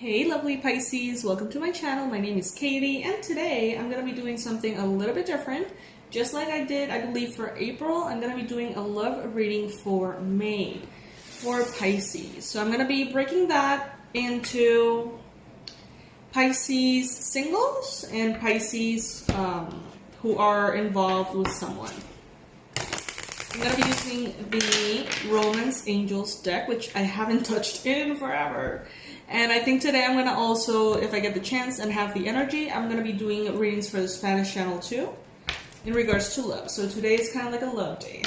Hey lovely Pisces, welcome to my channel. My name is Katie and today I'm going to be doing something a little bit different. Just like I did, I believe, for April, I'm going to be doing a love reading for May for Pisces. So I'm going to be breaking that into Pisces singles and Pisces who are involved with someone. I'm going to be using the Romance Angels deck, which I haven't touched in forever. And I think today I'm going to also, if I get the chance and have the energy, I'm going to be doing readings for the Spanish channel too, in regards to love. So today is kind of like a love day.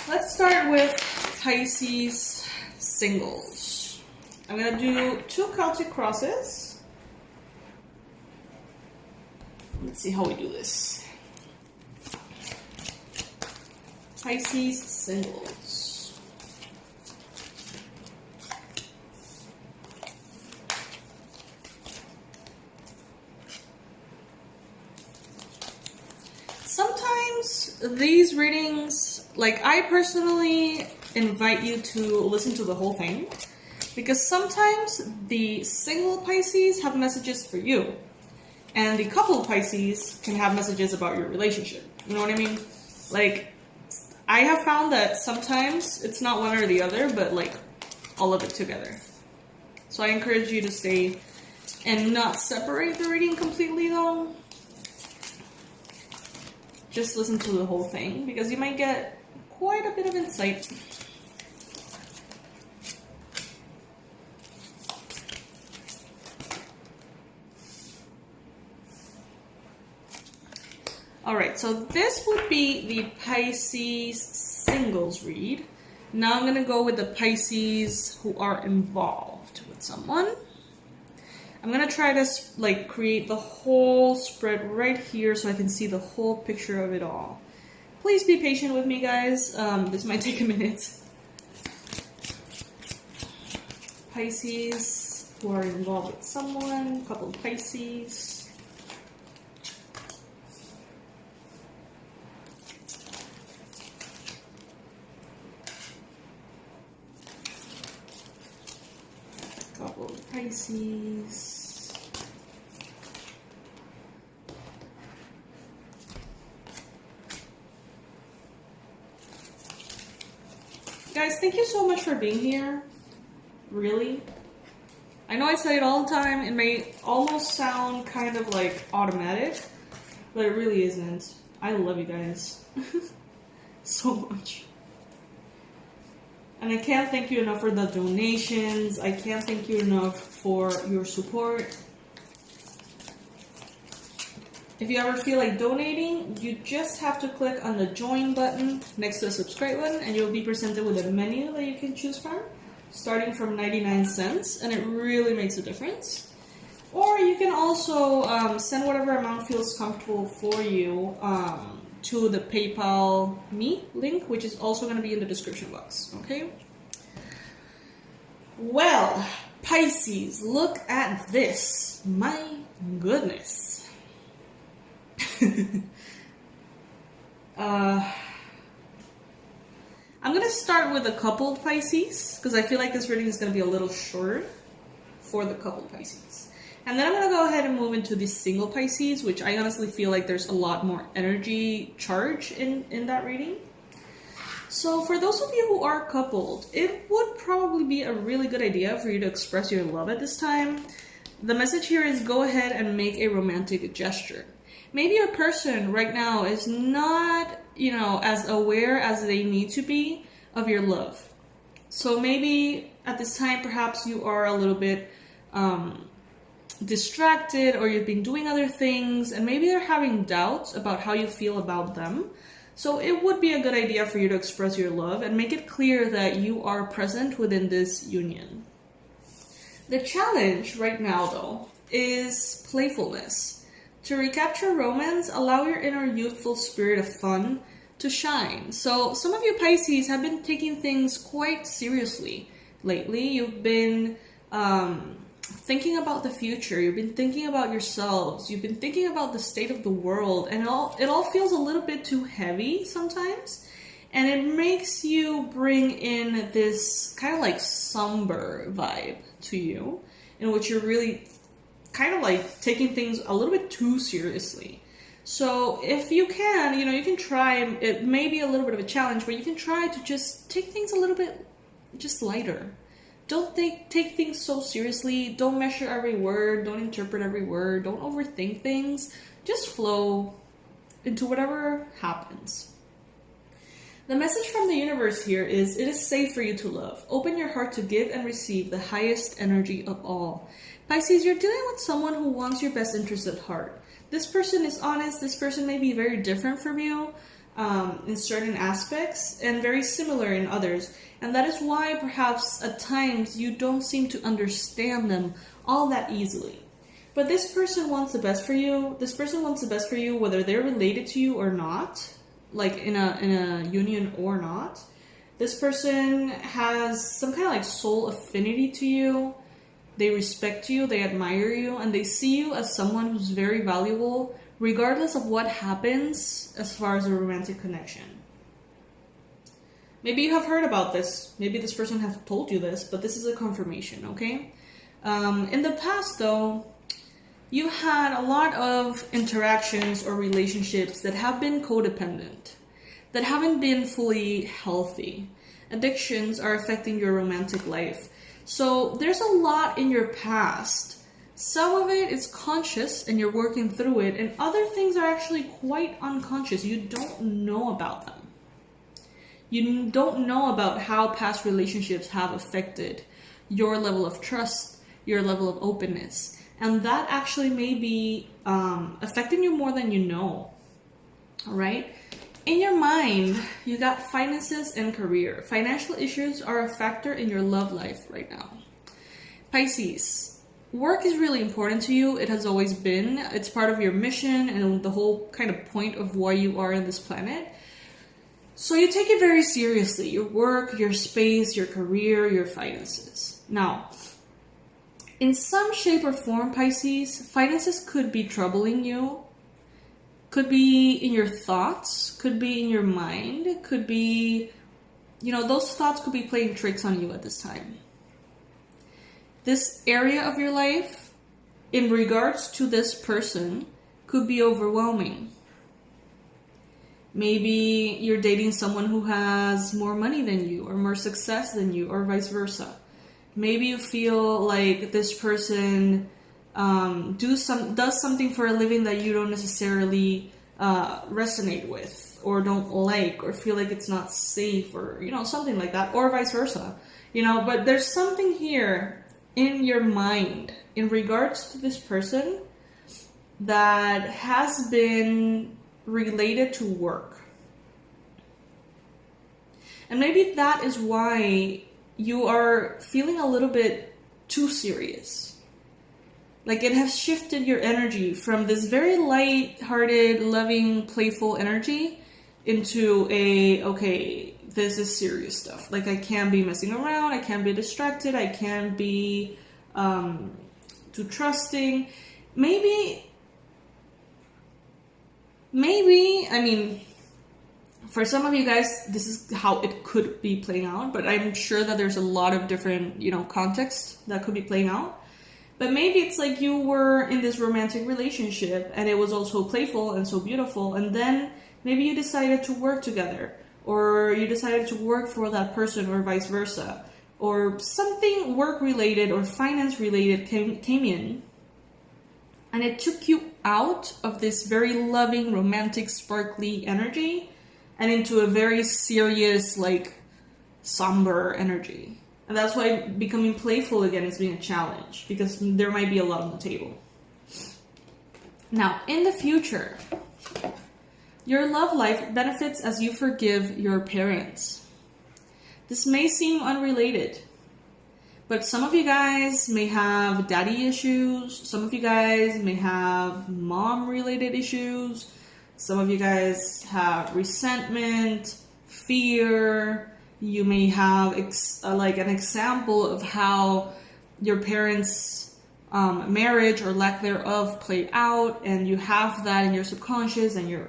Let's start with Pisces singles. I'm going to do 2 Celtic crosses. Let's see how we do this. Pisces singles. Sometimes these readings, like, I personally invite you to listen to the whole thing, because sometimes the single Pisces have messages for you and the couple Pisces can have messages about your relationship. You know what I mean? Like, I have found that sometimes it's not one or the other, but like all of it together. So I encourage you to stay and not separate the reading completely though. Just listen to the whole thing because you might get quite a bit of insight. Alright, so this would be the Pisces singles read. Now I'm going to go with the Pisces who are involved with someone. I'm going to try to like create the whole spread right here so I can see the whole picture of it all. Please be patient with me, guys. This might take a minute. Pisces who are involved with someone, couple of Pisces. Couple of Pisces. Guys, thank you so much for being here. Really. I know I say it all the time. It may almost sound kind of like automatic, but it really isn't. I love you guys so much. And I can't thank you enough for the donations. I can't thank you enough for your support. If you ever feel like donating, you just have to click on the join button next to the subscribe button and you'll be presented with a menu that you can choose from, starting from 99 cents, and it really makes a difference. Or you can also send whatever amount feels comfortable for you to the PayPal me link, which is also going to be in the description box, okay? Well, Pisces, look at this. My goodness. I'm going to start with a couple Pisces, because I feel like this reading is going to be a little short for the couple Pisces. And then I'm going to go ahead and move into the single Pisces, which I honestly feel like there's a lot more energy charge in that reading. So for those of you who are coupled, it would probably be a really good idea for you to express your love at this time. The message here is go ahead and make a romantic gesture. Maybe your person right now is not, as aware as they need to be of your love. So maybe at this time, perhaps you are a little bit distracted, or you've been doing other things, and maybe they're having doubts about how you feel about them. So it would be a good idea for you to express your love and make it clear that you are present within this union. The challenge right now, though, is playfulness. To recapture romance, allow your inner youthful spirit of fun to shine. So some of you Pisces have been taking things quite seriously lately. You've been thinking about the future, you've been thinking about yourselves, you've been thinking about the state of the world, and it all feels a little bit too heavy sometimes. And it makes you bring in this kind of like somber vibe to you, in which you're really kind of like taking things a little bit too seriously. So if you can, you can try, it may be a little bit of a challenge, but you can try to just take things a little bit just lighter. Don't take things so seriously. Don't measure every word. Don't interpret every word. Don't overthink things. Just flow into whatever happens. The message from the universe here is, it is safe for you to love. Open your heart to give and receive the highest energy of all. Pisces, you're dealing with someone who wants your best interest at heart. This person is honest. This person may be very different from you in certain aspects and very similar in others. And that is why perhaps at times you don't seem to understand them all that easily. But this person wants the best for you. This person wants the best for you whether they're related to you or not, like in a union or not. This person has some kind of like soul affinity to you. They respect you, they admire you, and they see you as someone who's very valuable, regardless of what happens as far as a romantic connection. Maybe you have heard about this. Maybe this person has told you this, but this is a confirmation, okay? In the past, though, you had a lot of interactions or relationships that have been codependent, that haven't been fully healthy. Addictions are affecting your romantic life. So there's a lot in your past. Some of it is conscious and you're working through it, and other things are actually quite unconscious. You don't know about them. You don't know about how past relationships have affected your level of trust, your level of openness. And that actually may be affecting you more than you know. All right? In your mind, you got finances and career. Financial issues are a factor in your love life right now. Pisces, work is really important to you. It has always been. It's part of your mission and the whole kind of point of why you are in this planet. So you take it very seriously. Your work, your space, your career, your finances. Now, in some shape or form, Pisces, finances could be troubling you. Could be in your thoughts, could be in your mind, could be, those thoughts could be playing tricks on you at this time. This area of your life, in regards to this person, could be overwhelming. Maybe you're dating someone who has more money than you, or more success than you, or vice versa. Maybe you feel like this person does something for a living that you don't necessarily resonate with, or don't like, or feel like it's not safe, or something like that, or vice versa. But there's something here in your mind in regards to this person that has been related to work, and maybe that is why you are feeling a little bit too serious. Like it has shifted your energy from this very light-hearted, loving, playful energy into okay, this is serious stuff. Like I can't be messing around, I can't be distracted, I can't be too trusting. Maybe, for some of you guys, this is how it could be playing out, but I'm sure that there's a lot of different, contexts that could be playing out. But maybe it's like you were in this romantic relationship and it was also playful and so beautiful, and then maybe you decided to work together, or you decided to work for that person, or vice versa, or something work related or finance related came in, and it took you out of this very loving, romantic, sparkly energy and into a very serious, like somber energy. And that's why becoming playful again is being a challenge, because there might be a lot on the table. Now, in the future, your love life benefits as you forgive your parents. This may seem unrelated, but some of you guys may have daddy issues. Some of you guys may have mom-related issues. Some of you guys have resentment, fear. You may have an example of how your parents' marriage or lack thereof played out, and you have that in your subconscious, and you're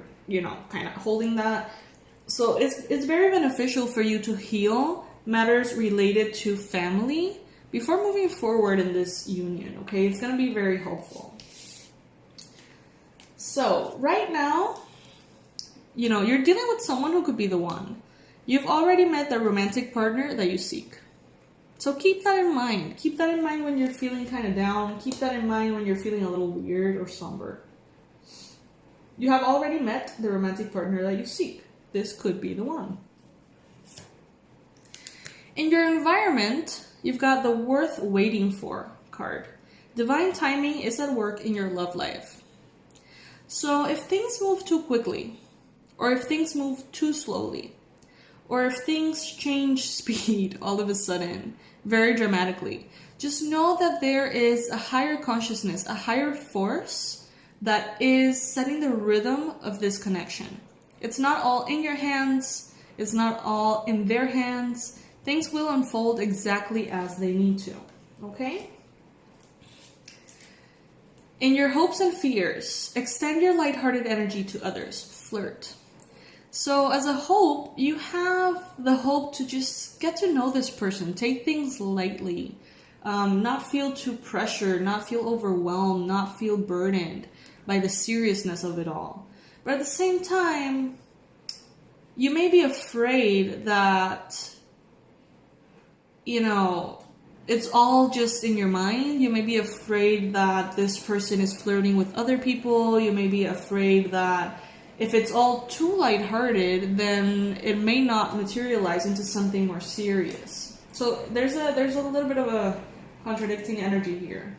kind of holding that. So it's very beneficial for you to heal matters related to family before moving forward in this union, okay? It's going to be very helpful. So right now, you're dealing with someone who could be the one. You've already met the romantic partner that you seek. So keep that in mind. Keep that in mind when you're feeling kind of down. Keep that in mind when you're feeling a little weird or somber. You have already met the romantic partner that you seek. This could be the one. In your environment, you've got the worth waiting for card. Divine timing is at work in your love life. So if things move too quickly, or if things move too slowly, or if things change speed all of a sudden, very dramatically, just know that there is a higher consciousness, a higher force that is setting the rhythm of this connection. It's not all in your hands. It's not all in their hands. Things will unfold exactly as they need to. Okay? In your hopes and fears, extend your lighthearted energy to others. Flirt. So as a hope, you have the hope to just get to know this person. Take things lightly. Not feel too pressured. Not feel overwhelmed. Not feel burdened by the seriousness of it all. But at the same time, you may be afraid that, it's all just in your mind. You may be afraid that this person is flirting with other people. You may be afraid that if it's all too lighthearted, then it may not materialize into something more serious. So there's a little bit of a contradicting energy here.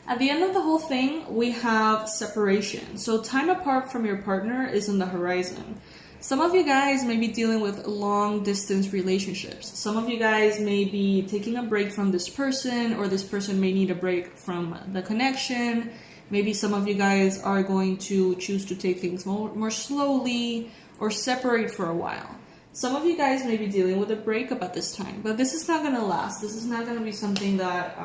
At the end of the whole thing, we have separation. So time apart from your partner is on the horizon. Some of you guys may be dealing with long distance relationships. Some of you guys may be taking a break from this person, or this person may need a break from the connection. Maybe some of you guys are going to choose to take things more slowly or separate for a while. Some of you guys may be dealing with a breakup at this time, but this is not going to last. This is not going to be something that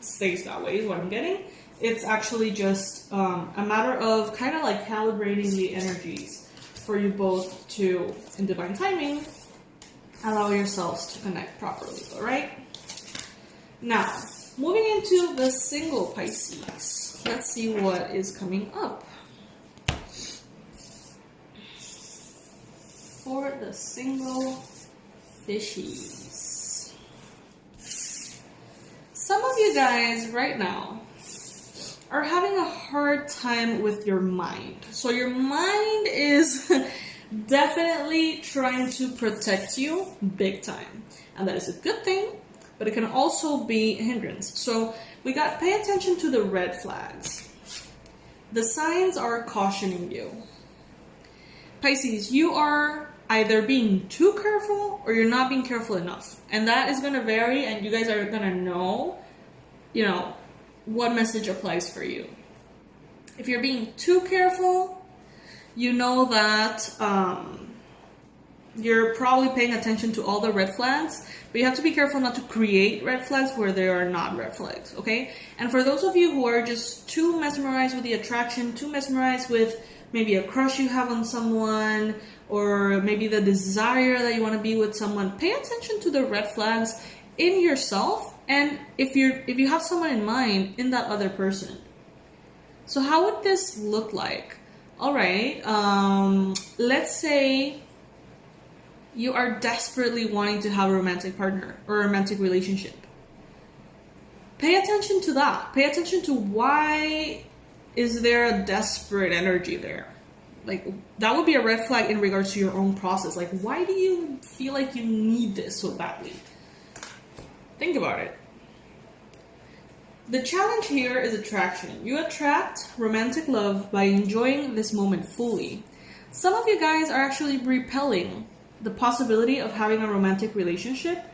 stays that way, is what I'm getting. It's actually just a matter of kind of like calibrating the energies for you both to, in divine timing, allow yourselves to connect properly, all right? Now, moving into the single Pisces, let's see what is coming up. For the single fishies. Some of you guys right now are having a hard time with your mind. So your mind is definitely trying to protect you big time. And that is a good thing, but it can also be a hindrance. So we got pay attention to the red flags. The signs are cautioning you. Pisces, you are either being too careful or you're not being careful enough. And that is going to vary, and you guys are going to know, what message applies for you. If you're being too careful, you know that you're probably paying attention to all the red flags, but you have to be careful not to create red flags where there are not red flags, okay? And for those of you who are just too mesmerized with the attraction, too mesmerized with maybe a crush you have on someone, or maybe the desire that you want to be with someone, pay attention to the red flags in yourself. And if you have someone in mind, in that other person. So how would this look like? All right, let's say you are desperately wanting to have a romantic partner or a romantic relationship. Pay attention to that. Pay attention to why is there a desperate energy there. Like, that would be a red flag in regards to your own process. Like, why do you feel like you need this so badly? Think about it. The challenge here is attraction. You attract romantic love by enjoying this moment fully. Some of you guys are actually repelling the possibility of having a romantic relationship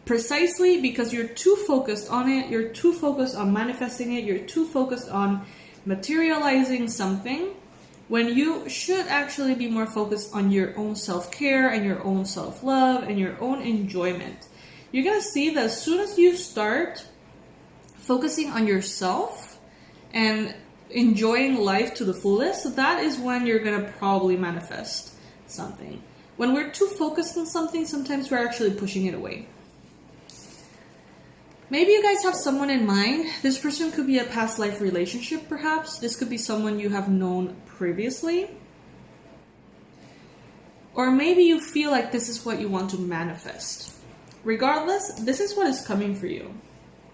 precisely because you're too focused on it, you're too focused on manifesting it, you're too focused on materializing something, when you should actually be more focused on your own self-care and your own self-love and your own enjoyment. You're going to see that as soon as you start focusing on yourself and enjoying life to the fullest, that is when you're going to probably manifest something. When we're too focused on something, sometimes we're actually pushing it away. Maybe you guys have someone in mind. This person could be a past life relationship, perhaps. This could be someone you have known previously. Or maybe you feel like this is what you want to manifest. Regardless, this is what is coming for you.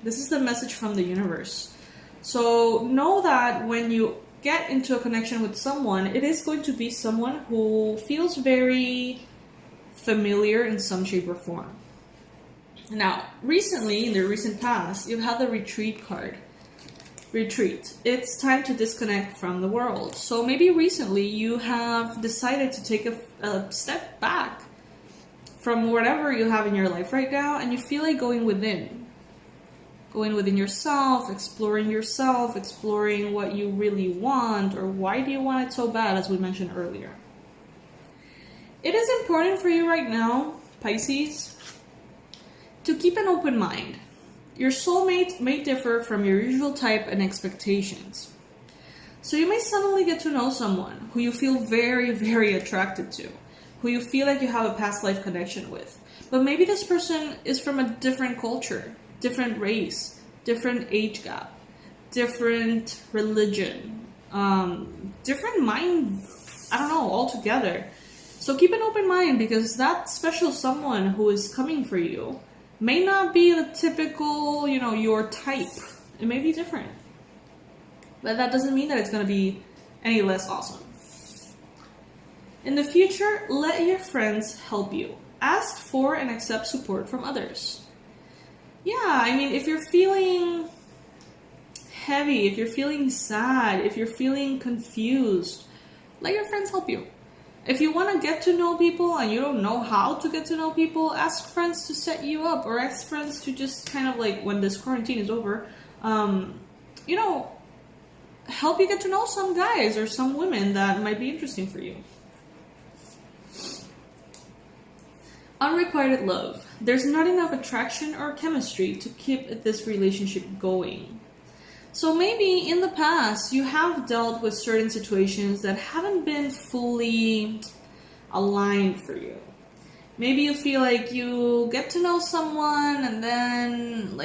This is the message from the universe. So know that when you get into a connection with someone, it is going to be someone who feels very familiar in some shape or form. Now, recently, in the recent past, you've had the retreat card. Retreat. It's time to disconnect from the world. So maybe recently you have decided to take a step back from whatever you have in your life right now, and you feel like going within yourself, exploring what you really want, or why do you want it so bad, as we mentioned earlier. It is important for you right now, Pisces, to keep an open mind. Your soulmate may differ from your usual type and expectations. So you may suddenly get to know someone who you feel very, very attracted to, who you feel like you have a past life connection with. But maybe this person is from a different culture, different race, different age gap, different religion, different mind, I don't know, altogether. So keep an open mind, because that special someone who is coming for you may not be the typical, your type. It may be different. But that doesn't mean that it's going to be any less awesome. In the future, let your friends help you. Ask for and accept support from others. Yeah, if you're feeling heavy, if you're feeling sad, if you're feeling confused, let your friends help you. If you want to get to know people and you don't know how to get to know people, ask friends to set you up, or ask friends to just kind of like, when this quarantine is over, help you get to know some guys or some women that might be interesting for you. Unrequited love. There's not enough attraction or chemistry to keep this relationship going. So maybe in the past you have dealt with certain situations that haven't been fully aligned for you. Maybe you feel like you get to know someone and then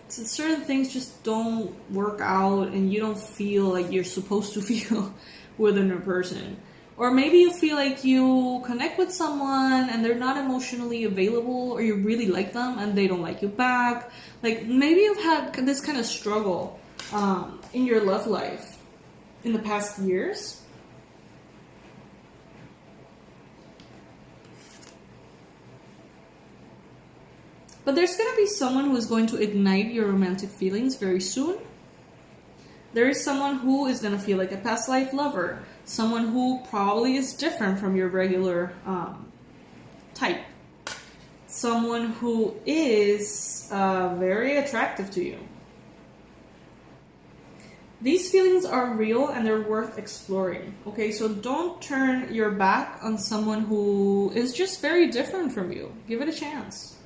certain things just don't work out and you don't feel like you're supposed to feel with a new person. Or maybe you feel like you connect with someone and they're not emotionally available, or you really like them and they don't like you back. Maybe you've had this kind of struggle in your love life in the past years. But there's going to be someone who is going to ignite your romantic feelings very soon. There is someone who is going to feel like a past life lover. Someone who probably is different from your regular type. Someone who is very attractive to you. These feelings are real and they're worth exploring. Okay, so don't turn your back on someone who is just very different from you. Give it a chance.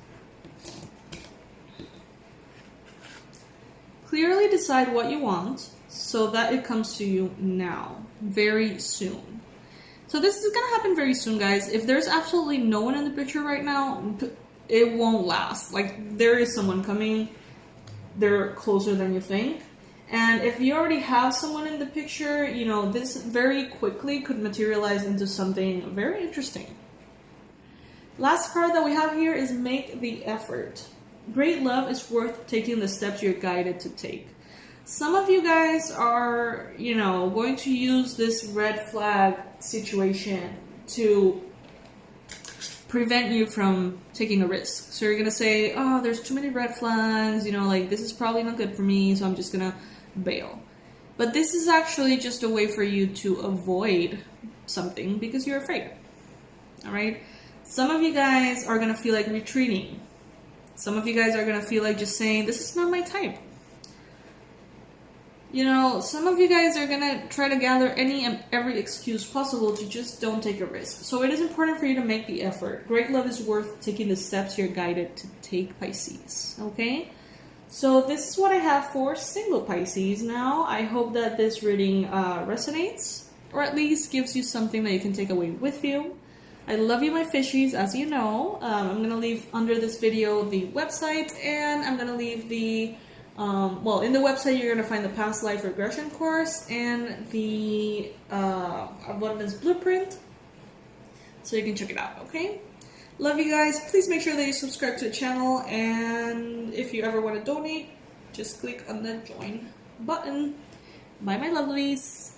Clearly decide what you want so that it comes to you now, very soon. So this is going to happen very soon, guys. If there's absolutely no one in the picture right now, it won't last. There is someone coming. They're closer than you think. And if you already have someone in the picture, this very quickly could materialize into something very interesting. Last card that we have here is make the effort. Great love is worth taking the steps you're guided to take. Some of you guys are, going to use this red flag situation to prevent you from taking a risk. So you're going to say, oh, there's too many red flags, this is probably not good for me, so I'm just going to bail. But this is actually just a way for you to avoid something because you're afraid. All right? Some of you guys are going to feel like retreating. Some of you guys are going to feel like just saying, this is not my type. Some of you guys are going to try to gather any and every excuse possible to just don't take a risk. So it is important for you to make the effort. Great love is worth taking the steps you're guided to take, Pisces. Okay? So this is what I have for single Pisces now. I hope that this reading resonates, or at least gives you something that you can take away with you. I love you, my fishies, as you know. I'm going to leave under this video the website, and I'm going to leave the, well, in the website you're going to find the past life regression course and the abundance blueprint, so you can check it out, okay? Love you guys. Please make sure that you subscribe to the channel, and if you ever want to donate, just click on the join button. Bye, my lovelies.